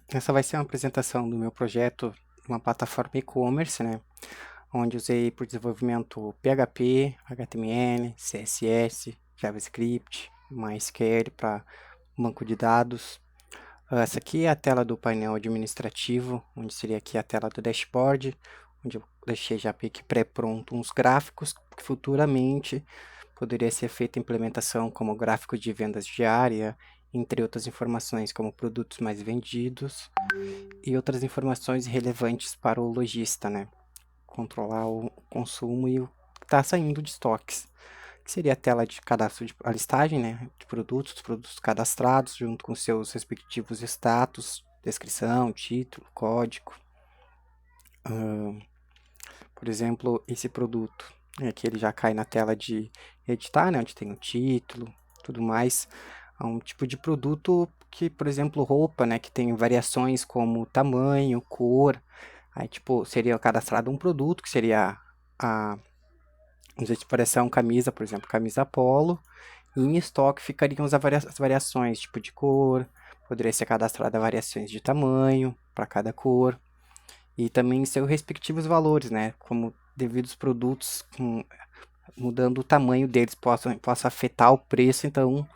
Essa vai ser uma apresentação do meu projeto, uma plataforma e-commerce, né? Onde usei para o desenvolvimento PHP, HTML, CSS, JavaScript, MySQL para banco de dados. Essa aqui é a tela do painel administrativo, onde seria aqui a tela do dashboard, onde eu deixei já meio que pré-pronto uns gráficos que futuramente poderia ser feita implementação como gráfico de vendas diária, entre outras informações como produtos mais vendidos e outras informações relevantes para o lojista, né? Controlar o consumo e o que está saindo de estoques. Que seria a tela de cadastro de a listagem, né? De produtos cadastrados, junto com seus respectivos status, descrição, título, código. Por exemplo, esse produto, que ele já cai na tela de editar, né? Onde tem o título, tudo mais. É um tipo de produto que, por exemplo, roupa, né? Que tem variações como tamanho, cor. Aí, tipo, seria cadastrado um produto, que seria a, vamos dizer, expressão camisa, por exemplo, camisa polo. E em estoque ficariam as variações, tipo de cor, poderia ser cadastrada variações de tamanho para cada cor. E também seus respectivos valores, né? Como devidos produtos, mudando o tamanho deles, possa afetar o preço, então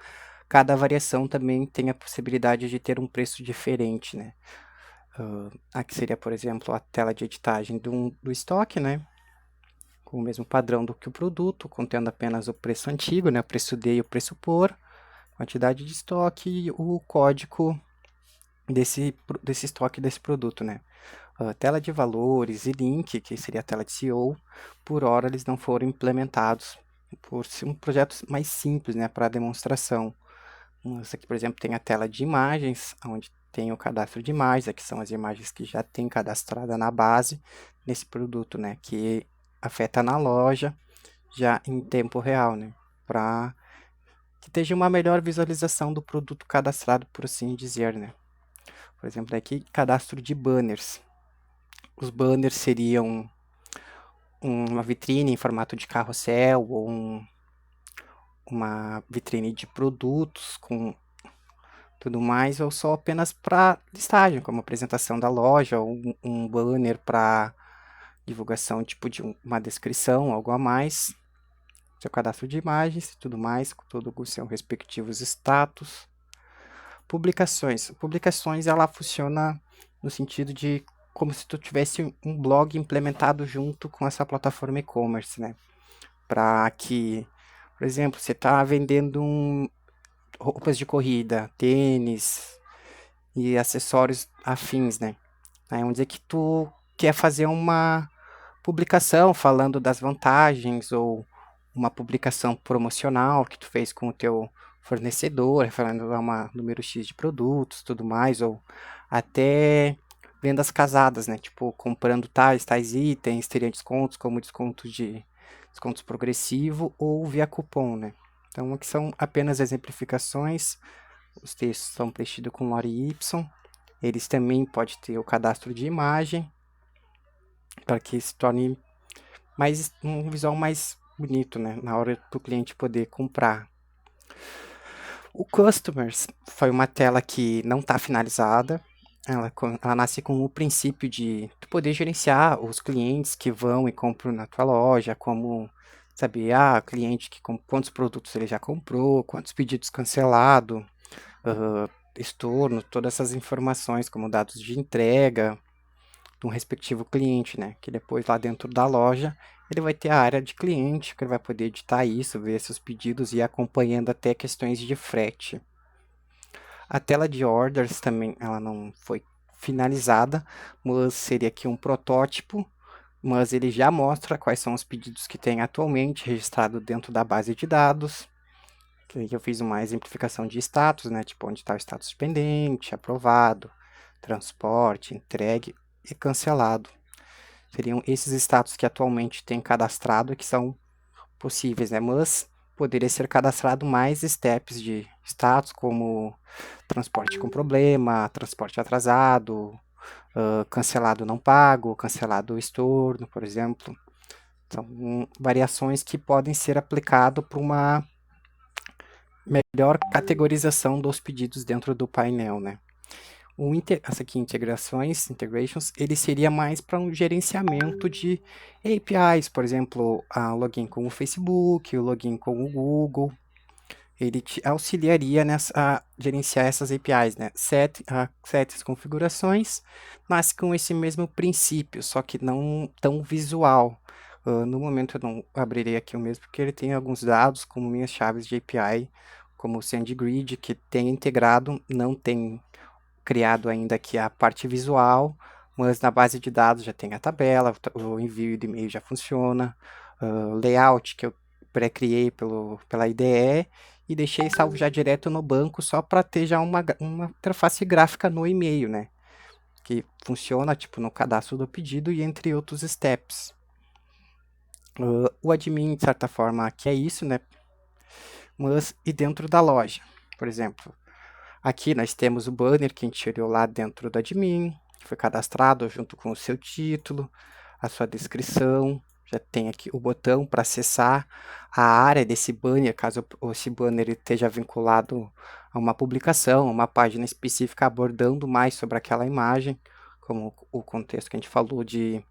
cada variação também tem a possibilidade de ter um preço diferente, né? Aqui seria, por exemplo, a tela de editagem do estoque, né? Com o mesmo padrão do que o produto, contendo apenas o preço antigo, né? O preço D e o preço por, quantidade de estoque e o código desse estoque desse produto, né? Tela de valores e link, que seria a tela de SEO, por hora eles não foram implementados, por ser um projeto mais simples, né, para demonstração. Essa aqui, por exemplo, tem a tela de imagens, onde tem o cadastro de imagens, aqui são as imagens que já tem cadastrada na base nesse produto, né, que afeta na loja já em tempo real, né, para que esteja uma melhor visualização do produto cadastrado, por assim dizer, né. Por exemplo, aqui cadastro de banners. Os banners seriam uma vitrine em formato de carrossel ou uma vitrine de produtos com tudo mais, ou só apenas para listagem, como apresentação da loja, ou um banner para divulgação, tipo de uma descrição, algo a mais, seu cadastro de imagens e tudo mais, com todos os seus respectivos status. Publicações ela funciona no sentido de como se tu tivesse um blog implementado junto com essa plataforma e-commerce, né? Para que, por exemplo, você está vendendo roupas de corrida, tênis e acessórios afins, né? Aí vamos dizer que tu quer fazer uma publicação falando das vantagens ou uma publicação promocional que tu fez com o teu fornecedor, falando uma número X de produtos, tudo mais, ou até vendas casadas, né? Tipo, comprando tais itens, teria descontos, como descontos progressivo ou via cupom, né? Então, aqui são apenas exemplificações. Os textos são preenchidos com lore Y. Eles também podem ter o cadastro de imagem para que se torne um visual mais bonito, né? Na hora do cliente poder comprar. O Customers foi uma tela que não está finalizada. Ela nasce com o princípio de tu poder gerenciar os clientes que vão e compram na tua loja, como saber, cliente quantos produtos ele já comprou, quantos pedidos cancelados, estorno, todas essas informações como dados de entrega de um respectivo cliente, né? Que depois lá dentro da loja ele vai ter a área de cliente, que ele vai poder editar isso, ver seus pedidos e ir acompanhando até questões de frete. A tela de orders também ela não foi finalizada, mas seria aqui um protótipo, mas ele já mostra quais são os pedidos que tem atualmente registrado dentro da base de dados. Que eu fiz uma exemplificação de status, né? Tipo, onde está o status pendente, aprovado, transporte, entregue e cancelado. Seriam esses status que atualmente tem cadastrado e que são possíveis, né? Mas poderia ser cadastrado mais steps de status, como transporte com problema, transporte atrasado, cancelado não pago, cancelado estorno, por exemplo. São variações que podem ser aplicado para uma melhor categorização dos pedidos dentro do painel, né? Essa aqui, integrations, ele seria mais para um gerenciamento de APIs, por exemplo, a login com o Facebook, o login com o Google. Ele te auxiliaria a gerenciar essas APIs, né? Certas configurações, mas com esse mesmo princípio, só que não tão visual. No momento eu não abrirei aqui o mesmo, porque ele tem alguns dados, como minhas chaves de API, como o SendGrid, que tem integrado, não tem criado ainda aqui a parte visual, mas na base de dados já tem a tabela, o envio de e-mail já funciona, layout que eu pré-criei pela IDE e deixei salvo já direto no banco só para ter já uma interface gráfica no e-mail, né? Que funciona tipo no cadastro do pedido e entre outros steps. O admin, de certa forma, aqui é isso, né? Mas e dentro da loja, por exemplo, aqui nós temos o banner que a gente tirou lá dentro do admin, que foi cadastrado junto com o seu título, a sua descrição. Já tem aqui o botão para acessar a área desse banner, caso esse banner esteja vinculado a uma publicação, uma página específica abordando mais sobre aquela imagem, como o contexto que a gente falou de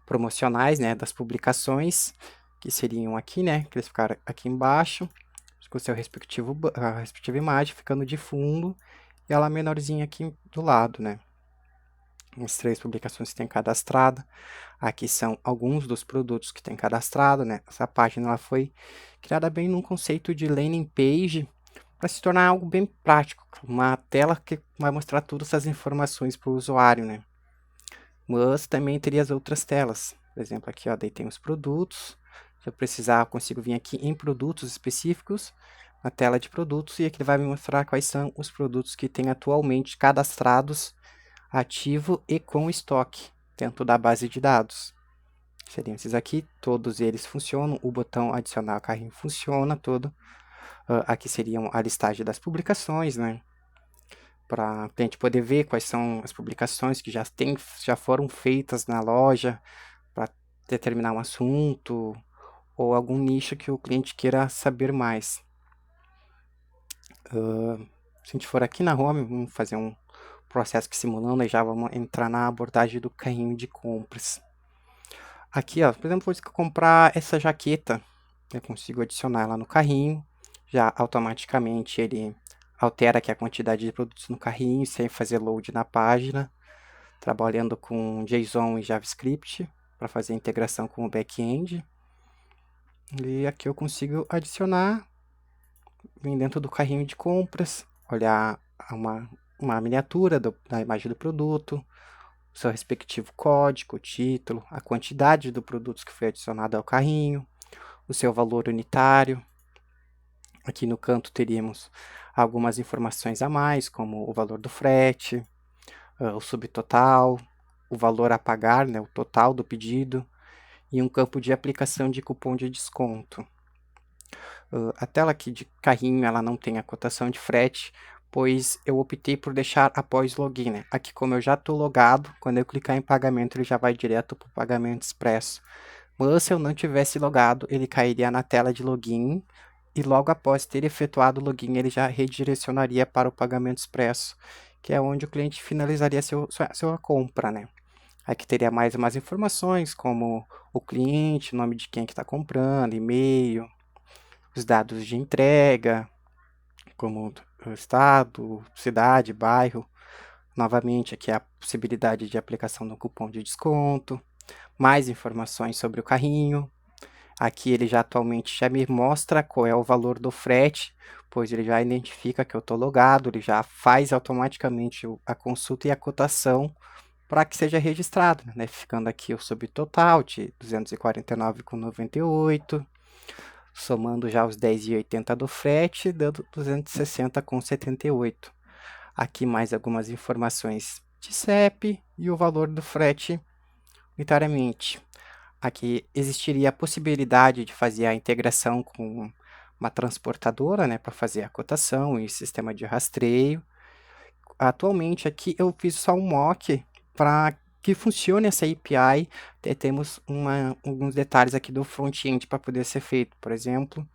promocionais, né, das publicações, que seriam aqui, né, que eles ficaram aqui embaixo, com o seu a respectiva imagem ficando de fundo, e ela menorzinha aqui do lado, né. As 3 publicações que tem cadastrada. Aqui são alguns dos produtos que tem cadastrado, né. Essa página ela foi criada bem num conceito de landing page, para se tornar algo bem prático, uma tela que vai mostrar todas essas informações para o usuário, né. Mas também teria as outras telas. Por exemplo, aqui ó, daí tem os produtos. Se eu precisar, eu consigo vir aqui em produtos específicos, na tela de produtos, e aqui ele vai me mostrar quais são os produtos que tem atualmente cadastrados, ativo e com estoque dentro da base de dados. Seriam esses aqui, todos eles funcionam, o botão adicionar ao carrinho funciona todo. Aqui seriam a listagem das publicações, né? Para a gente poder ver quais são as publicações que já foram feitas na loja para determinar um assunto ou algum nicho que o cliente queira saber mais. Se a gente for aqui na home, vamos fazer um processo que simulando, e já vamos entrar na abordagem do carrinho de compras. Aqui, ó, por exemplo, vou comprar essa jaqueta, eu consigo adicionar ela no carrinho, já automaticamente ele altera aqui a quantidade de produtos no carrinho, sem fazer load na página, trabalhando com JSON e JavaScript, para fazer a integração com o back-end. E aqui eu consigo adicionar, vem dentro do carrinho de compras, olhar uma miniatura da imagem do produto, o seu respectivo código, o título, a quantidade do produto que foi adicionado ao carrinho, o seu valor unitário. Aqui no canto teríamos algumas informações a mais, como o valor do frete, o subtotal, o valor a pagar, né, o total do pedido, e um campo de aplicação de cupom de desconto. A tela aqui de carrinho ela não tem a cotação de frete, pois eu optei por deixar após login, né? Aqui como eu já estou logado, quando eu clicar em pagamento ele já vai direto para o pagamento expresso. Mas se eu não tivesse logado, ele cairia na tela de login e logo após ter efetuado o login ele já redirecionaria para o pagamento expresso, que é onde o cliente finalizaria sua compra, né? Aqui teria mais umas informações como o cliente, o nome de quem que está comprando, e-mail, os dados de entrega, como o estado, cidade, bairro. Novamente, aqui a possibilidade de aplicação do cupom de desconto, mais informações sobre o carrinho. Aqui ele já atualmente já me mostra qual é o valor do frete, pois ele já identifica que eu estou logado, ele já faz automaticamente a consulta e a cotação para que seja registrado, né? Ficando aqui o subtotal de R$ 249,98, somando já os 10,80 do frete, dando 260,78. Aqui mais algumas informações de CEP e o valor do frete unitariamente. Aqui existiria a possibilidade de fazer a integração com uma transportadora, né, para fazer a cotação e sistema de rastreio. Atualmente aqui eu fiz só um mock para que funcione essa API. Temos alguns detalhes aqui do front-end para poder ser feito. Por exemplo,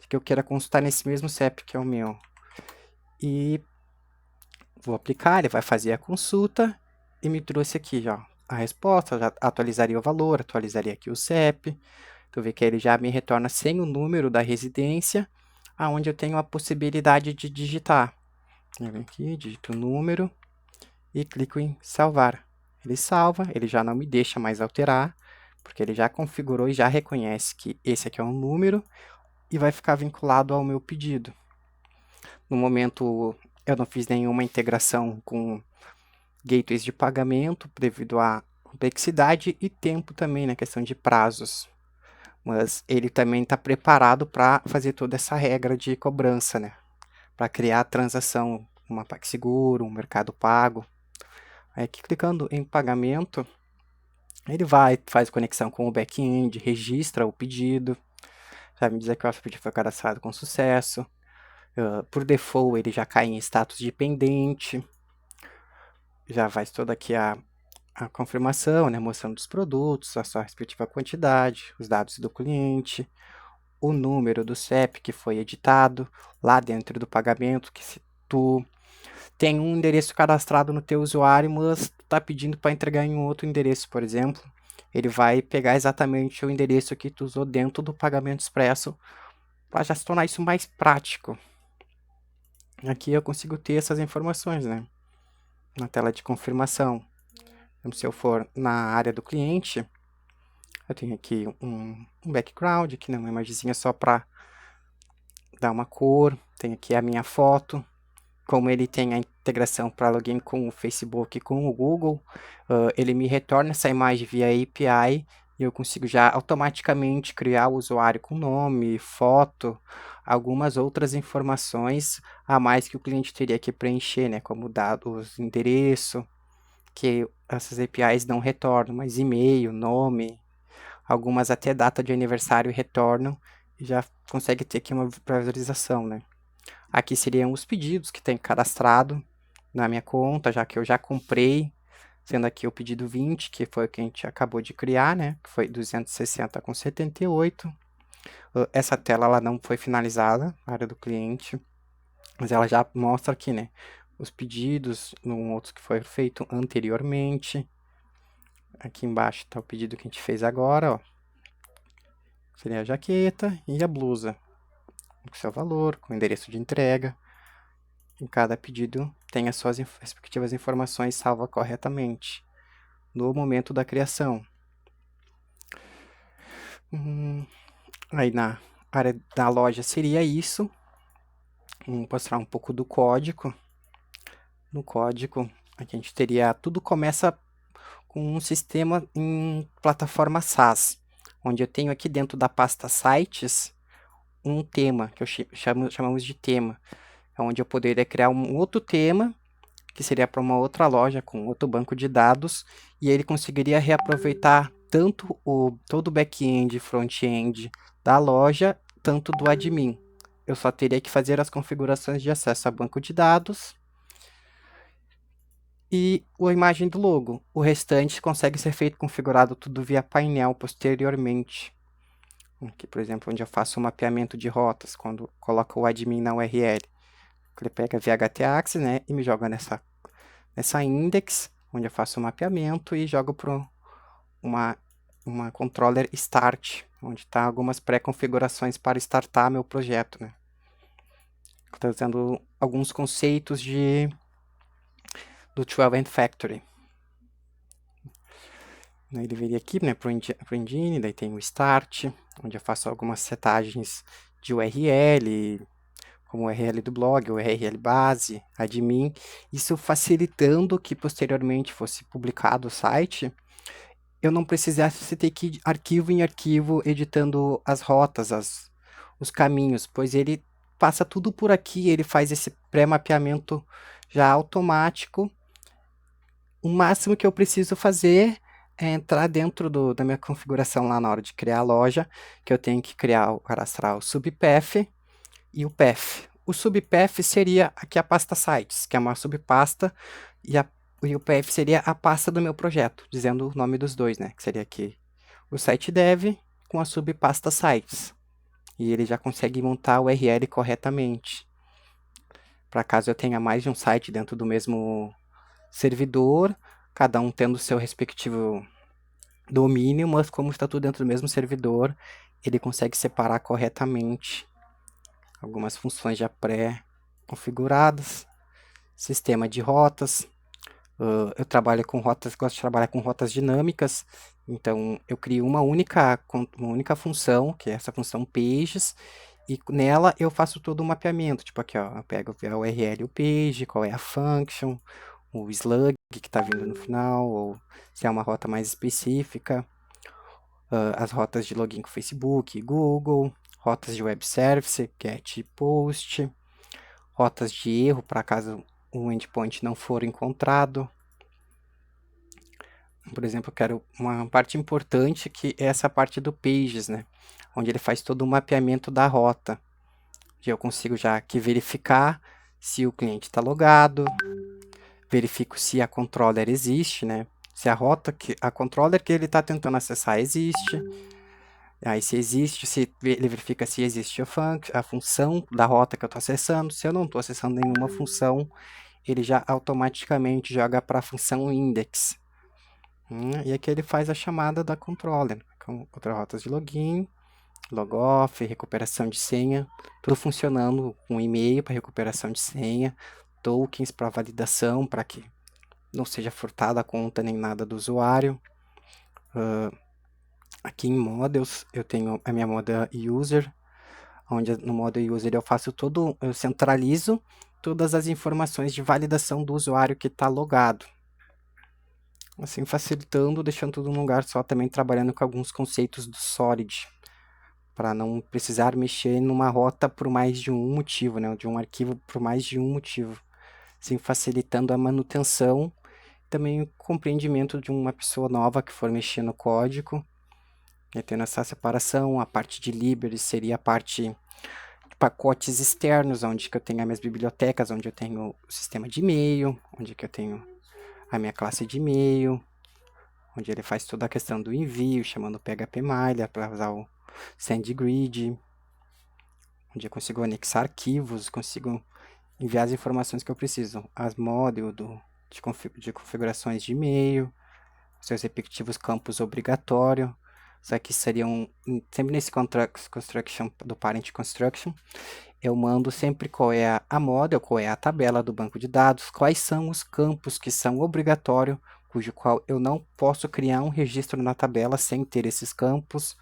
que eu queira consultar nesse mesmo CEP que é o meu. E vou aplicar, ele vai fazer a consulta e me trouxe aqui já a resposta, já atualizaria o valor, atualizaria aqui o CEP. Tu vê que ele já me retorna sem o número da residência, aonde eu tenho a possibilidade de digitar. Eu venho aqui, digito o número e clico em salvar. Ele salva, ele já não me deixa mais alterar, porque ele já configurou e já reconhece que esse aqui é um número e vai ficar vinculado ao meu pedido. No momento, eu não fiz nenhuma integração com gateways de pagamento devido à complexidade e tempo também, na questão de prazos. Mas ele também está preparado para fazer toda essa regra de cobrança, né? Para criar a transação, uma PagSeguro, um Mercado Pago. Aqui clicando em pagamento, ele faz conexão com o back-end, registra o pedido, já me diz que o pedido foi cadastrado com sucesso. Por default, ele já cai em status de pendente. Já faz toda aqui a confirmação, né, mostrando os produtos, a sua respectiva quantidade, os dados do cliente, o número do CEP que foi editado lá dentro do pagamento, que se tu tem um endereço cadastrado no teu usuário, mas está pedindo para entregar em um outro endereço, por exemplo, ele vai pegar exatamente o endereço que tu usou dentro do pagamento expresso para já se tornar isso mais prático. Aqui eu consigo ter essas informações, né? Na tela de confirmação. Então, se eu for na área do cliente, eu tenho aqui um background, aqui uma imagenzinha só para dar uma cor. Tenho aqui a minha foto. Como ele tem a integração para login com o Facebook e com o Google, ele me retorna essa imagem via API e eu consigo já automaticamente criar o usuário com nome, foto, algumas outras informações a mais que o cliente teria que preencher, né, como dados, endereço, que essas APIs não retornam, mas e-mail, nome, algumas até data de aniversário retornam e já consegue ter aqui uma visualização, né. Aqui seriam os pedidos que tem cadastrado na minha conta, já que eu já comprei, sendo aqui o pedido 20, que foi o que a gente acabou de criar, né, que foi 260,78. Essa tela ela não foi finalizada, na área do cliente, mas ela já mostra aqui, né, os pedidos, outros que foi feito anteriormente. Aqui embaixo está o pedido que a gente fez agora, ó. Seria a jaqueta e a blusa, com seu valor, com o endereço de entrega. Em cada pedido tem as suas respectivas informações salvas corretamente no momento da criação. Aí na área da loja seria isso. Vamos mostrar um pouco do código. No código, aqui a gente teria, tudo começa com um sistema em plataforma SaaS, onde eu tenho aqui dentro da pasta sites um tema, que chamamos de tema, onde eu poderia criar um outro tema, que seria para uma outra loja com outro banco de dados, e ele conseguiria reaproveitar tanto todo o back-end e front-end da loja, tanto do admin. Eu só teria que fazer as configurações de acesso a banco de dados e a imagem do logo. O restante consegue ser feito configurado tudo via painel posteriormente. Aqui, por exemplo, onde eu faço o mapeamento de rotas, quando coloco o admin na URL. Ele pega via htaccess, né, e me joga nessa index, onde eu faço o mapeamento e jogo para uma controller start, onde está algumas pré-configurações para startar meu projeto, né. Estou usando alguns conceitos do 12 Factory. Ele viria aqui, né, para o engine, daí tem o start, onde eu faço algumas setagens de URL, como o URL do blog, o URL base, admin, isso facilitando que posteriormente fosse publicado o site, eu não precisasse ter que ir arquivo em arquivo editando as rotas, os caminhos, pois ele passa tudo por aqui, ele faz esse pré-mapeamento já automático. O máximo que eu preciso fazer é entrar dentro da minha configuração lá na hora de criar a loja, que eu tenho que cadastrar o subpath e o path. O subpath seria aqui a pasta sites, que é uma subpasta, e o path seria a pasta do meu projeto, dizendo o nome dos dois, né? Que seria aqui o site dev com a subpasta sites. E ele já consegue montar o URL corretamente, para caso eu tenha mais de um site dentro do mesmo servidor, cada um tendo o seu respectivo domínio, mas como está tudo dentro do mesmo servidor, ele consegue separar corretamente algumas funções já pré-configuradas. Sistema de rotas. Eu trabalho com rotas, gosto de trabalhar com rotas dinâmicas, então eu crio uma única função, que é essa função pages, e nela eu faço todo o mapeamento, tipo aqui, ó, eu pego a URL e o page, qual é a function, o slug que está vindo no final, ou se é uma rota mais específica, as rotas de login com Facebook, Google, rotas de web service, get, post, rotas de erro para caso um endpoint não for encontrado. Por exemplo, eu quero uma parte importante que é essa parte do pages, né? Onde ele faz todo o mapeamento da rota. E eu consigo já aqui verificar se o cliente está logado, verifico se a controller existe, né? Se a controller que ele está tentando acessar existe. Aí se existe, ele verifica se existe a função da rota que eu estou acessando. Se eu não estou acessando nenhuma função, ele já automaticamente joga para a função index. E aqui ele faz a chamada da controller, com outras rotas de login, logoff, recuperação de senha, tudo funcionando com e-mail para recuperação de senha, tokens para validação, para que não seja furtada a conta nem nada do usuário. Aqui em Models, eu tenho a minha moda User, onde no modo User eu centralizo todas as informações de validação do usuário que está logado. Assim facilitando, deixando tudo num lugar só, também trabalhando com alguns conceitos do Solid, para não precisar mexer numa rota por mais de um motivo, né, de um arquivo por mais de um motivo, assim facilitando a manutenção, também o compreendimento de uma pessoa nova que for mexer no código, e tendo essa separação. A parte de libraries seria a parte de pacotes externos, onde que eu tenho as minhas bibliotecas, onde eu tenho o sistema de e-mail, onde que eu tenho a minha classe de e-mail, onde ele faz toda a questão do envio, chamando o PHP-Malha para usar o SendGrid, onde eu consigo anexar arquivos, consigo enviar as informações que eu preciso, as model de configurações de e-mail, seus respectivos campos obrigatórios. Isso aqui seriam, sempre nesse construction do parent construction, eu mando sempre qual é a model, qual é a tabela do banco de dados, quais são os campos que são obrigatórios, cujo qual eu não posso criar um registro na tabela sem ter esses campos,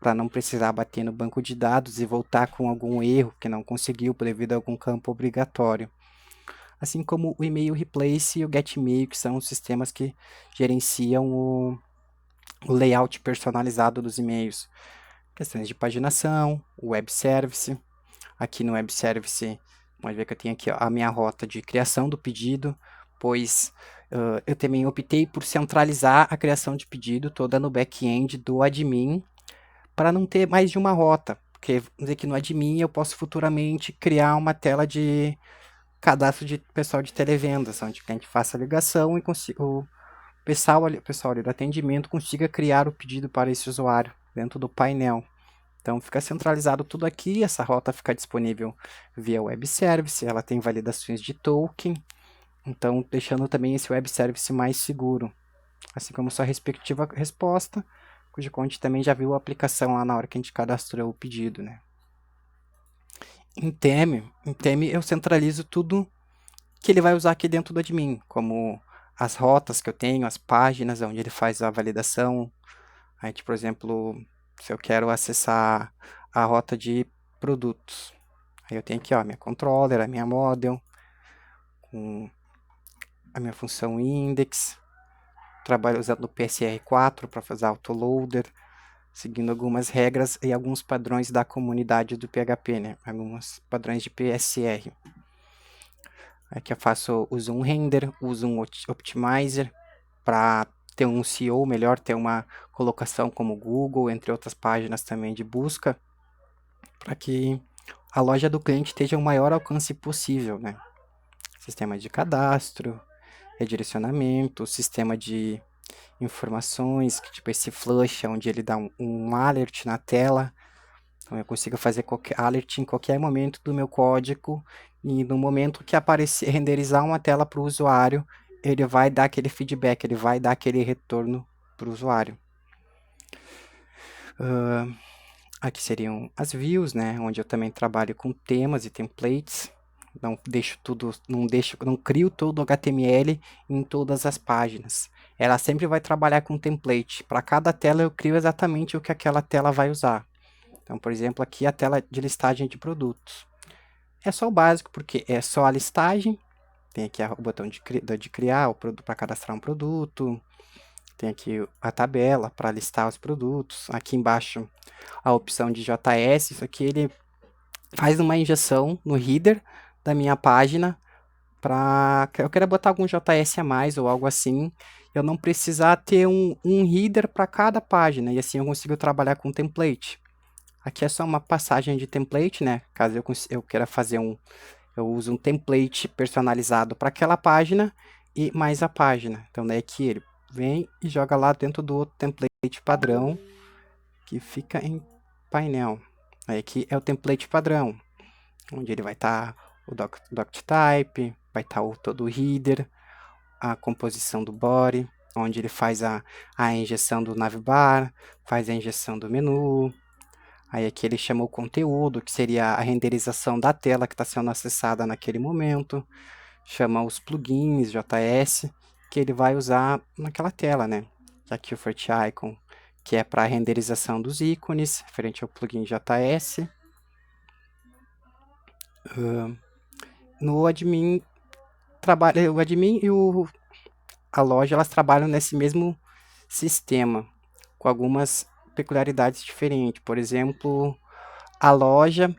para não precisar bater no banco de dados e voltar com algum erro que não conseguiu devido a algum campo obrigatório. Assim como o e-mail replace e o getMail, que são os sistemas que gerenciam o layout personalizado dos e-mails. Questões de paginação, web service. Aqui no web service, pode ver que eu tenho aqui a minha rota de criação do pedido, pois eu também optei por centralizar a criação de pedido toda no back-end do admin, para não ter mais de uma rota, porque vamos dizer que no admin eu posso futuramente criar uma tela de cadastro de pessoal de televendas, onde a gente faça a ligação e o pessoal ali do atendimento consiga criar o pedido para esse usuário dentro do painel. Então fica centralizado tudo aqui, essa rota fica disponível via web service, ela tem validações de token, então deixando também esse web service mais seguro, assim como sua respectiva resposta, cujo a gente também já viu a aplicação lá na hora que a gente cadastrou o pedido, né? Em Theme eu centralizo tudo que ele vai usar aqui dentro do admin, como as rotas que eu tenho, as páginas onde ele faz a validação. Aí, por exemplo, se eu quero acessar a rota de produtos, aí eu tenho aqui ó, a minha controller, a minha model, com a minha função index, trabalho usando o PSR4 para fazer autoloader, seguindo algumas regras e alguns padrões da comunidade do PHP, né? Alguns padrões de PSR. Aqui eu uso um render, uso um optimizer para ter um SEO melhor, ter uma colocação como Google, entre outras páginas também de busca, para que a loja do cliente esteja o maior alcance possível, né? Sistema de cadastro, redirecionamento, sistema de informações, que tipo esse flush, onde ele dá um alert na tela, então eu consigo fazer qualquer alert em qualquer momento do meu código e no momento que aparecer, renderizar uma tela para o usuário, ele vai dar aquele feedback, ele vai dar aquele retorno para o usuário. Aqui seriam as views, né, onde eu também trabalho com temas e templates. Não deixo tudo, não crio todo o HTML em todas as páginas. Ela sempre vai trabalhar com template. Para cada tela eu crio exatamente o que aquela tela vai usar. Então, por exemplo, aqui a tela de listagem de produtos. É só o básico, porque é só a listagem. Tem aqui o botão de criar o produto para cadastrar um produto. Tem aqui a tabela para listar os produtos. Aqui embaixo a opção de JS. Isso aqui ele faz uma injeção no header da minha página para eu quero botar algum JS a mais ou algo assim. Eu não precisar ter um header para cada página. E assim eu consigo trabalhar com template. Aqui é só uma passagem de template, né? Caso eu queira fazer eu uso um template personalizado para aquela página e mais a página. Então, daí aqui ele vem e joga lá dentro do outro template padrão que fica em painel. Aí aqui é o template padrão, onde ele vai estar o doctype, vai estar todo o header, a composição do body, onde ele faz a injeção do navbar, faz a injeção do menu. Aí aqui ele chama o conteúdo, que seria a renderização da tela que está sendo acessada naquele momento. Chama os plugins JS, que ele vai usar naquela tela, né? Aqui o Fert Icon, que é para a renderização dos ícones, referente ao plugin JS. No admin, o admin e a loja, elas trabalham nesse mesmo sistema, com algumas peculiaridades diferentes. Por exemplo, a loja,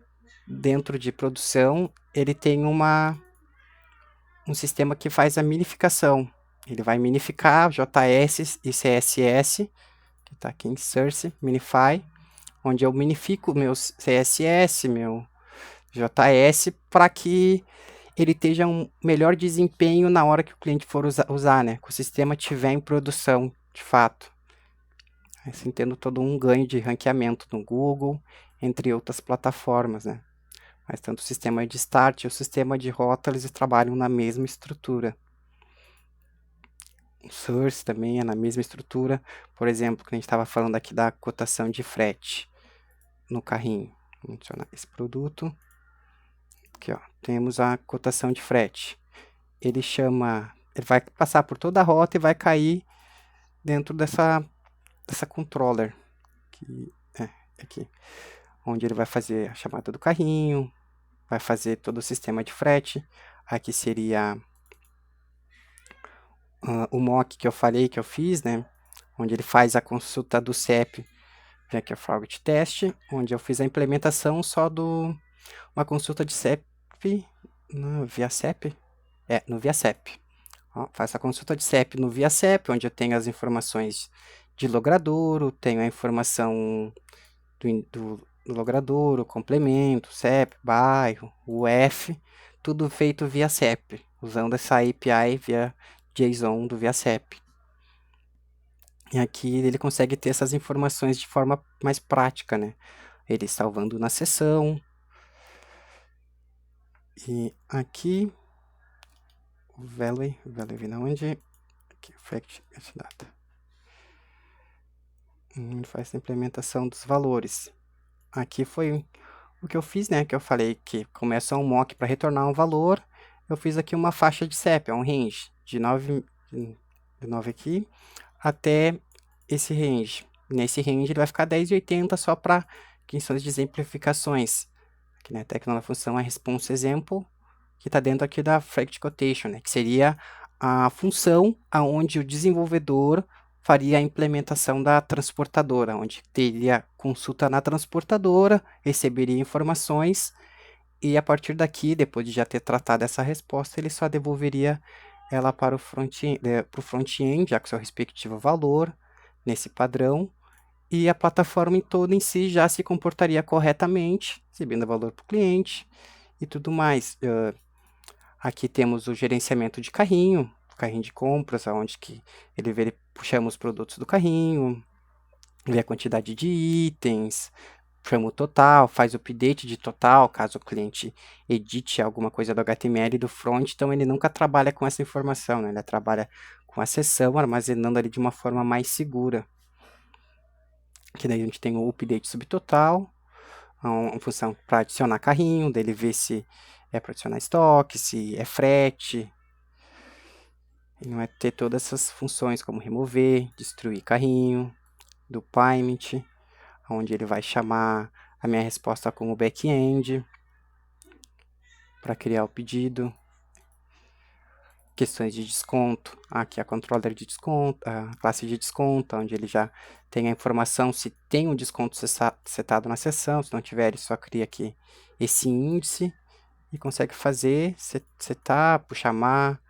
dentro de produção, ele tem um sistema que faz a minificação. Ele vai minificar JS e CSS, que está aqui em Source, Minify, onde eu minifico meu CSS, meu JS, para que ele tenha um melhor desempenho na hora que o cliente for usar, né? Que o sistema estiver em produção, de fato. Assim, tendo todo um ganho de ranqueamento no Google, entre outras plataformas, né? Mas tanto o sistema de start e o sistema de rota, eles trabalham na mesma estrutura. O Source também é na mesma estrutura. Por exemplo, que a gente estava falando aqui da cotação de frete no carrinho. Vamos adicionar esse produto. Aqui, ó, temos a cotação de frete. Ele vai passar por toda a rota e vai cair dentro dessa controller. Que é aqui. Onde ele vai fazer a chamada do carrinho, vai fazer todo o sistema de frete. Aqui seria o mock que eu falei que eu fiz, né? Onde ele faz a consulta do CEP, que é o Frogit Test, onde eu fiz a implementação só uma consulta de CEP no ViaCEP. No ViaCEP. Faço a consulta de CEP no ViaCEP, onde eu tenho as informações de logradouro, tenho a informação do logradouro, complemento, CEP, bairro, UF, tudo feito via CEP, usando essa API via JSON do ViaCEP. E aqui ele consegue ter essas informações de forma mais prática, né? Ele salvando na sessão. E aqui, o value vem onde? Aqui, fact data. Ele faz a implementação dos valores. Aqui foi o que eu fiz, né? Que eu falei que começa um mock para retornar um valor. Eu fiz aqui uma faixa de CEP, um range de 9 aqui até esse range. Nesse range ele vai ficar 10,80 só para questões de exemplificações. Aqui, né, a função é response example, que está dentro aqui da fact quotation, né, que seria a função aonde o desenvolvedor faria a implementação da transportadora, onde teria consulta na transportadora, receberia informações e a partir daqui, depois de já ter tratado essa resposta, ele só devolveria ela para o front-end, já com seu respectivo valor, nesse padrão, e a plataforma em toda em si já se comportaria corretamente, recebendo valor para o cliente e tudo mais. Aqui temos o gerenciamento de carrinho de compras, onde que puxamos os produtos do carrinho, vê a quantidade de itens, chama o total, faz o update de total, caso o cliente edite alguma coisa do HTML e do front, então ele nunca trabalha com essa informação, né? Ele trabalha com a seção, armazenando ali de uma forma mais segura. Que daí a gente tem o update subtotal, uma função para adicionar carrinho, dele ver se é para adicionar estoque, se é frete. Ele vai ter todas essas funções como remover, destruir carrinho, do payment, onde ele vai chamar a minha resposta como back-end para criar o pedido. Questões de desconto, aqui a controller de desconto, a classe de desconto, onde ele já tem a informação se tem um desconto setado na seção, se não tiver ele só cria aqui esse índice e consegue fazer, setar, chamar,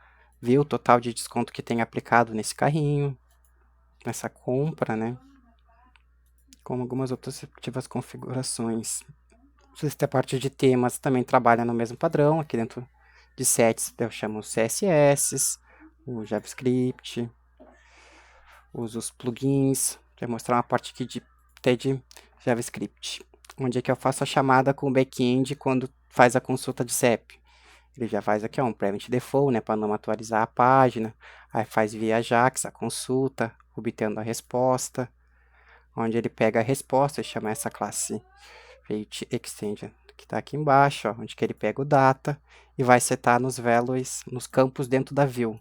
ver o total de desconto que tem aplicado nesse carrinho, nessa compra, né? Como algumas outras respectivas configurações. A parte de temas também trabalha no mesmo padrão, aqui dentro de sets eu chamo CSS, o JavaScript, uso os plugins, vou mostrar uma parte aqui até de JavaScript, onde é que eu faço a chamada com o back-end quando faz a consulta de CEP. Ele já faz aqui um prevent default, né, para não atualizar a página, aí faz via Ajax a consulta, obtendo a resposta, onde ele pega a resposta e chama essa classe Extension, que está aqui embaixo, ó, onde que ele pega o data e vai setar nos values, nos campos dentro da view.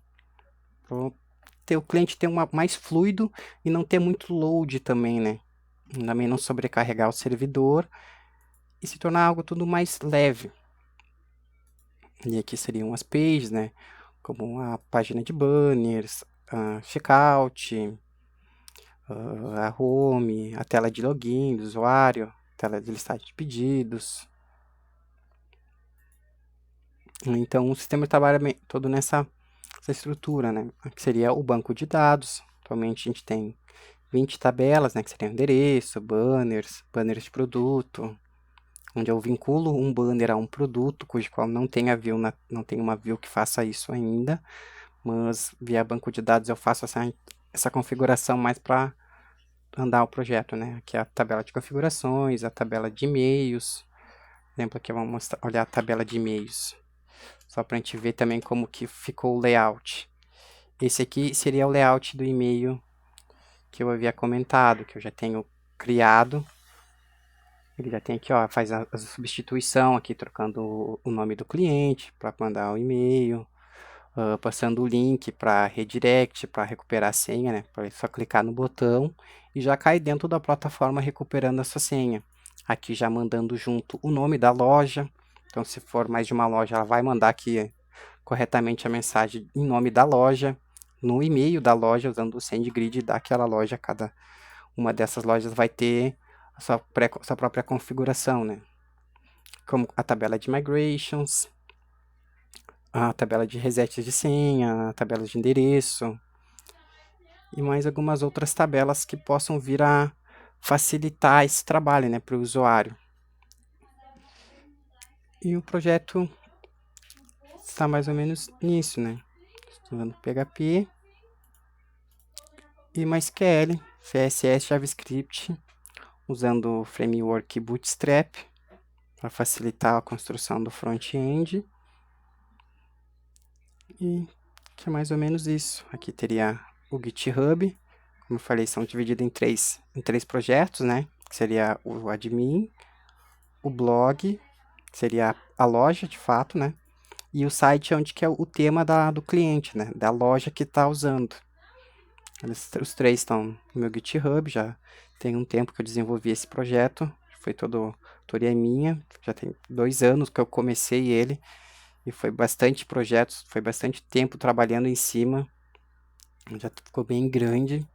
Para o cliente ter mais fluido e não ter muito load também, né? Também não sobrecarregar o servidor e se tornar algo tudo mais leve. E aqui seriam as pages, né? Como a página de banners, a checkout, a home, a tela de login do usuário, tela de listagem de pedidos. Então, o sistema trabalha todo nessa estrutura, né? Que seria o banco de dados. Atualmente, a gente tem 20 tabelas, né? Que seriam endereço, banners de produto, onde eu vinculo um banner a um produto, cujo qual não tem não tem uma view que faça isso ainda, mas via banco de dados eu faço essa configuração mais para andar o projeto, né? Aqui é a tabela de configurações, a tabela de e-mails. Por exemplo, aqui vamos olhar a tabela de e-mails, só para a gente ver também como que ficou o layout. Esse aqui seria o layout do e-mail que eu havia comentado, que eu já tenho criado. Ele já tem aqui, ó, faz a substituição aqui, trocando o nome do cliente para mandar o e-mail, passando o link para redirect, para recuperar a senha, né? Para só clicar no botão e já cai dentro da plataforma recuperando essa senha. Aqui já mandando junto o nome da loja. Então, se for mais de uma loja, ela vai mandar aqui corretamente a mensagem em nome da loja, no e-mail da loja, usando o SendGrid daquela loja. Cada uma dessas lojas vai ter a sua própria configuração, né? Como a tabela de migrations, a tabela de reset de senha, a tabela de endereço e mais algumas outras tabelas que possam vir a facilitar esse trabalho, né, para o usuário. E o projeto está mais ou menos nisso, né? Usando PHP e MySQL, CSS, JavaScript, usando o framework Bootstrap para facilitar a construção do front-end. E que é mais ou menos isso. Aqui teria o GitHub, como eu falei, são divididos em três projetos, né? Que seria o admin, o blog, que seria a loja de fato, né? E o site onde que é o tema do cliente, né? Da loja que está usando. Os três estão no meu GitHub, já tem um tempo que eu desenvolvi esse projeto, foi toda autoria minha, já tem 2 anos que eu comecei ele, e foi bastante projetos, foi bastante tempo trabalhando em cima, já ficou bem grande,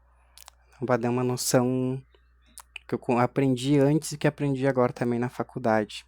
para dar uma noção que eu aprendi antes e que aprendi agora também na faculdade.